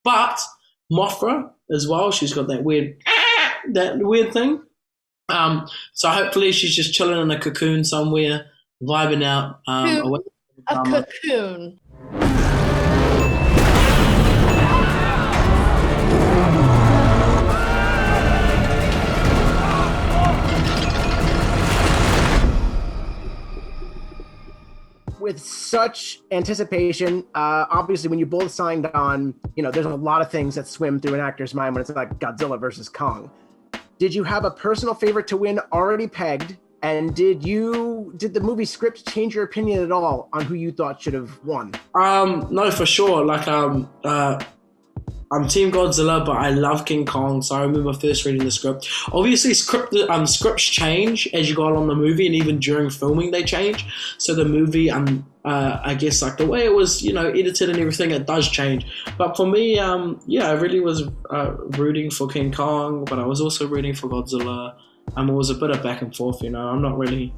But Mothra as well, she's got that weird thing. So hopefully she's just chilling in a cocoon somewhere, vibing out. Away a cocoon. With such anticipation, obviously when you both signed on, there's a lot of things that swim through an actor's mind when it's like Godzilla versus Kong. Did you have a personal favorite to win already pegged? And did the movie script change your opinion at all on who you thought should have won? No, for sure. I'm Team Godzilla, but I love King Kong, so I remember first reading the script. Obviously, scripts change as you go along the movie, and even during filming they change. So the movie, I guess, like the way it was, edited and everything, it does change. But for me, I really was rooting for King Kong, but I was also rooting for Godzilla. It was a bit of back and forth, I'm not really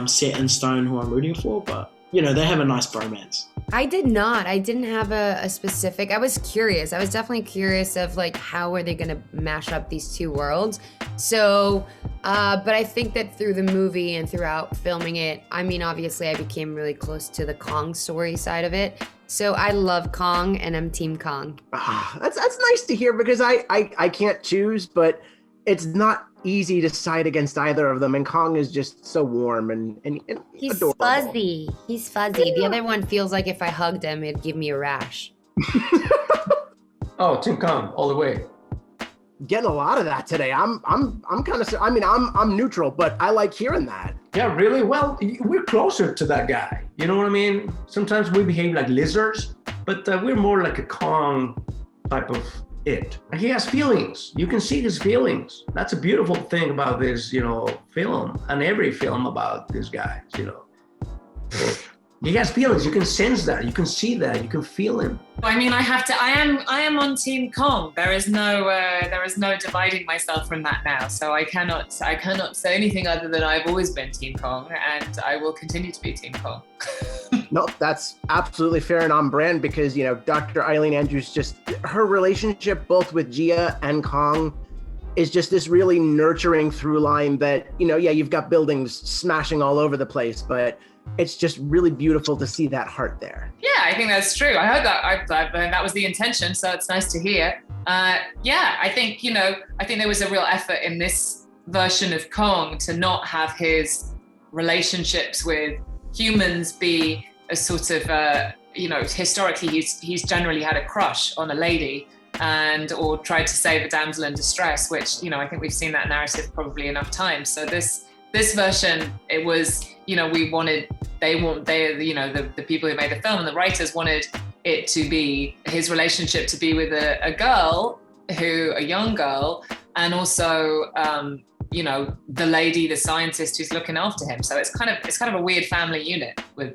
set in stone who I'm rooting for, but, they have a nice bromance. I did not. I didn't have a specific. I was curious. I was definitely curious of how are they going to mash up these two worlds. So, but I think that through the movie and throughout filming it, obviously I became really close to the Kong story side of it. So I love Kong and I'm Team Kong. That's nice to hear because I can't choose, but it's not easy to side against either of them, and Kong is just so warm and he's adorable. Fuzzy. He's fuzzy. Yeah. The other one feels like if I hugged him, it'd give me a rash. Oh, Team Kong, all the way. Getting a lot of that today. I'm kind of. I'm neutral, but I like hearing that. Yeah, really. Well, we're closer to that guy. You know what I mean? Sometimes we behave like lizards, but we're more like a Kong type of it. He has feelings. You can see his feelings. That's a beautiful thing about this, film, and every film about this guy, He has feelings. You can sense that. You can see that. You can feel him. I am on Team Kong. There is no dividing myself from that now. So I cannot say anything other than I've always been Team Kong, and I will continue to be Team Kong. No, that's absolutely fair and on brand because, Dr. Eileen Andrews, just her relationship both with Gia and Kong is just this really nurturing through line that, you've got buildings smashing all over the place, but it's just really beautiful to see that heart there. Yeah, I think that's true. I heard that. That was the intention, so it's nice to hear. I think there was a real effort in this version of Kong to not have his relationships with humans be a sort of, historically he's generally had a crush on a lady or tried to save a damsel in distress, which, I think we've seen that narrative probably enough times. So this version, it was, the people who made the film and the writers wanted it to be his relationship to be with a young girl, and also, the lady, the scientist who's looking after him. So it's kind of a weird family unit with,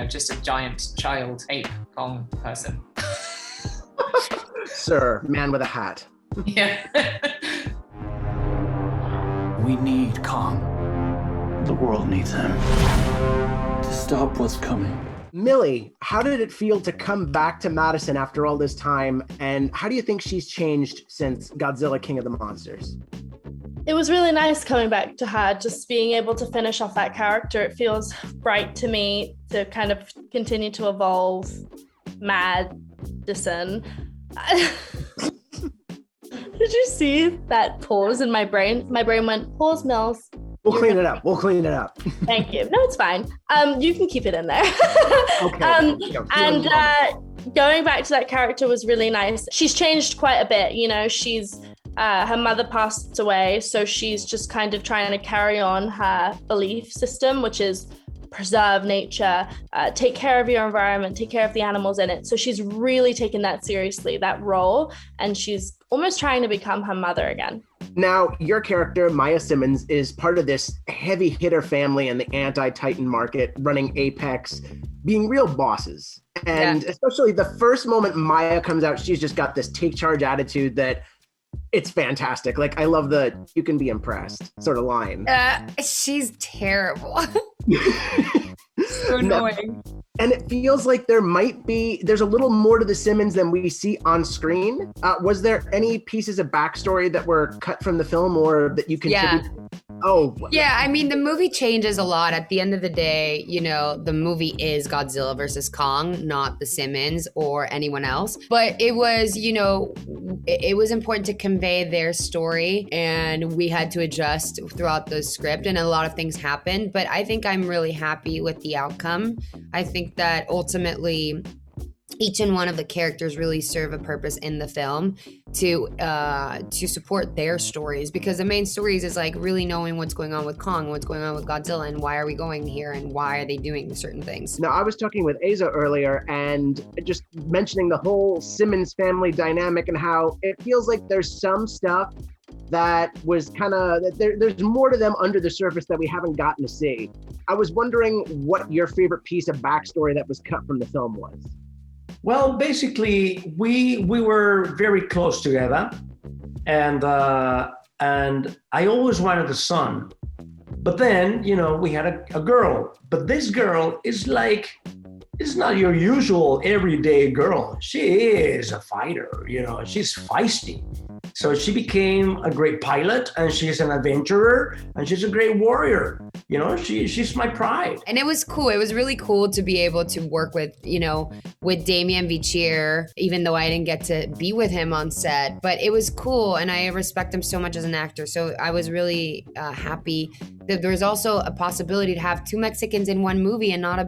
just a giant child ape Kong person. Sir, man with a hat. Yeah. We need Kong. The world needs him to stop what's coming. Millie, how did it feel to come back to Madison after all this time? And how do you think she's changed since Godzilla King of the Monsters? It was really nice coming back to her, just being able to finish off that character. It feels right to me to kind of continue to evolve Madison. Did you see that pause in my brain? My brain went, pause, Mills. We'll clean it up. Thank you. No, it's fine. You can keep it in there. Okay. Going back to that character was really nice. She's changed quite a bit. She's her mother passed away, so she's just kind of trying to carry on her belief system, which is preserve nature, take care of your environment, take care of the animals in it. So she's really taken that seriously, that role, and she's almost trying to become her mother again. Now, your character, Maya Simmoms, is part of this heavy hitter family in the anti-Titan market, running Apex, being real bosses. And especially the first moment Maya comes out, she's just got this take charge attitude that it's fantastic. I love the "you can be impressed" sort of line. She's terrible. So annoying. And it feels like there's a little more to the Simmons than we see on screen. Was there any pieces of backstory that were cut from the film or that you contribute? Yeah. Oh. Yeah, I mean, the movie changes a lot. At the end of the day, the movie is Godzilla versus Kong, not the Simmons or anyone else. But it was, it was important to convey their story, and we had to adjust throughout the script, and a lot of things happened. But I think I'm really happy with the outcome. I think that ultimately each and one of the characters really serve a purpose in the film to support their stories, because the main stories is like really knowing what's going on with Kong, what's going on with Godzilla, and why are we going here, and why are they doing certain things. Now, I was talking with Eiza earlier and just mentioning the whole Simmons family dynamic and how it feels like there's some stuff that was kind of, there's more to them under the surface that we haven't gotten to see. I was wondering what your favorite piece of backstory that was cut from the film was. Well, basically, we were very close together, and I always wanted a son. But then, we had a girl. But this girl is not your usual everyday girl. She is a fighter, she's feisty. So she became a great pilot, and she's an adventurer, and she's a great warrior. She's my pride. And it was cool. It was really cool to be able to work with, with Demián Bechir, even though I didn't get to be with him on set. But it was cool, and I respect him so much as an actor. So I was really happy that there was also a possibility to have two Mexicans in one movie and not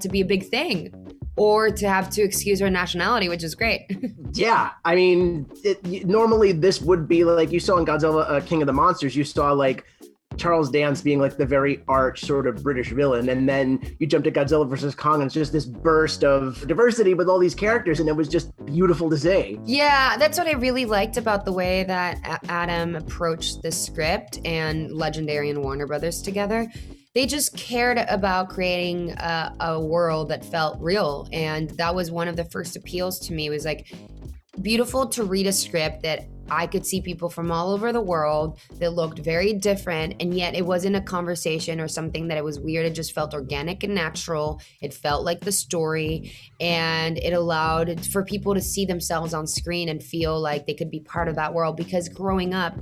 to be a big thing, or to have to excuse her nationality, which is great. Yeah, I mean, normally this would be like you saw in Godzilla, King of the Monsters, you saw like Charles Dance being like the very arch sort of British villain, and then you jump to Godzilla versus Kong, and it's just this burst of diversity with all these characters, and it was just beautiful to see. Yeah, that's what I really liked about the way that Adam approached the script and Legendary and Warner Brothers together. They just cared about creating a world that felt real, and that was one of the first appeals to me. It was like beautiful to read a script that I could see people from all over the world that looked very different, and yet it wasn't a conversation or something that it was weird. It just felt organic and natural. It felt like the story, and it allowed for people to see themselves on screen and feel like they could be part of that world, because growing up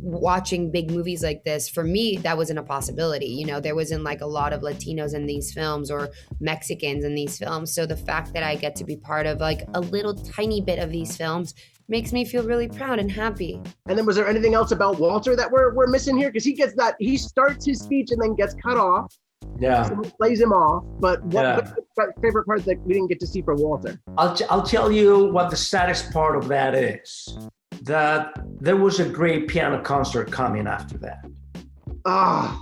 watching big movies like this, for me, that wasn't a possibility. There wasn't like a lot of Latinos in these films or Mexicans in these films. So the fact that I get to be part of like a little tiny bit of these films makes me feel really proud and happy. And then was there anything else about Walter that we're missing here? Because he starts his speech and then gets cut off. Yeah. So plays him off. But what's the favorite part that we didn't get to see for Walter? I'll tell you what the saddest part of that is. That there was a great piano concert coming after that.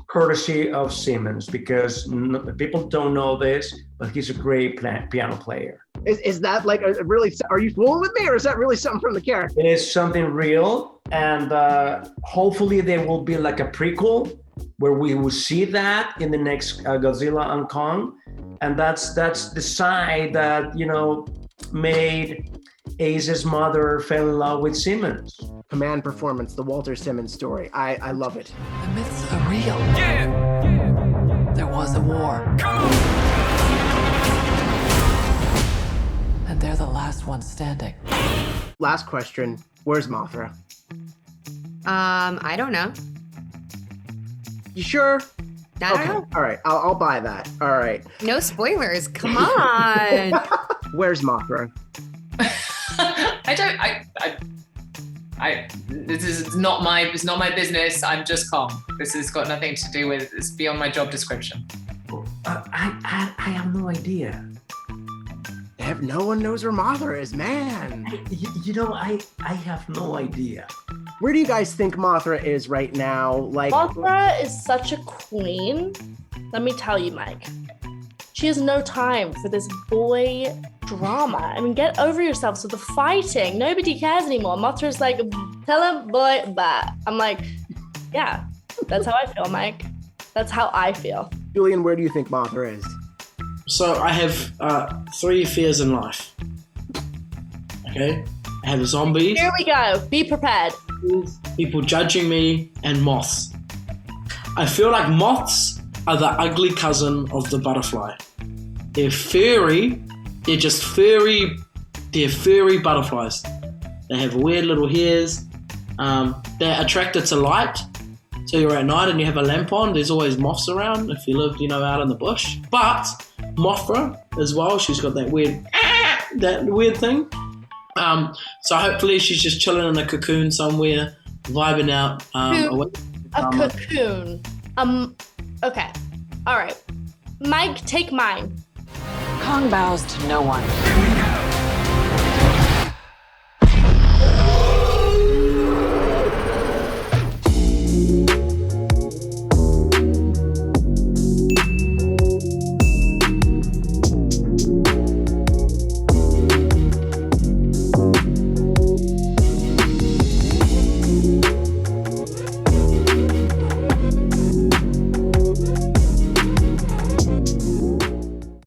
Courtesy of Simmons, because people don't know this, but he's a great piano player. Is that like really, are you fooling with me, or is that really something from the character? It is something real, and hopefully there will be like a prequel where we will see that in the next Godzilla and Kong. And that's the side that, made Eiza's mother fell in love with Simmons. Command performance, the Walter Simmons story. I love it. The myths are real. Yeah. There was a war. Come on. And they're the last ones standing. Last question. Where's Mothra? I don't know. You sure? I don't know. All right. I'll buy that. All right. No spoilers. Come on. Where's Mothra? This is not my business. I'm just Kong. This has got nothing to do with, it's beyond my job description. I have no idea. No one knows where Mothra is, man. I have no idea. Where do you guys think Mothra is right now? Mothra is such a queen. Let me tell you, Mike. She has no time for this boy drama. I mean, get over yourselves with the fighting. Nobody cares anymore. Mothra's like, tell him, boy, blah. I'm like, yeah, that's how I feel, Mike. That's how I feel. Julian, where do you think Mothra is? So I have 3 fears in life. Okay? I have zombies. Here we go. Be prepared. People judging me, and moths. I feel like moths are the ugly cousin of the butterfly. They're furry. They're just furry. They're furry butterflies. They have weird little hairs. They're attracted to light. So you're at night and you have a lamp on, there's always moths around if you live, out in the bush. But Mothra as well, she's got that weird thing. So hopefully she's just chilling in a cocoon somewhere, vibing out. A cocoon. Okay. All right. Mike, take mine. Kong bows to no one.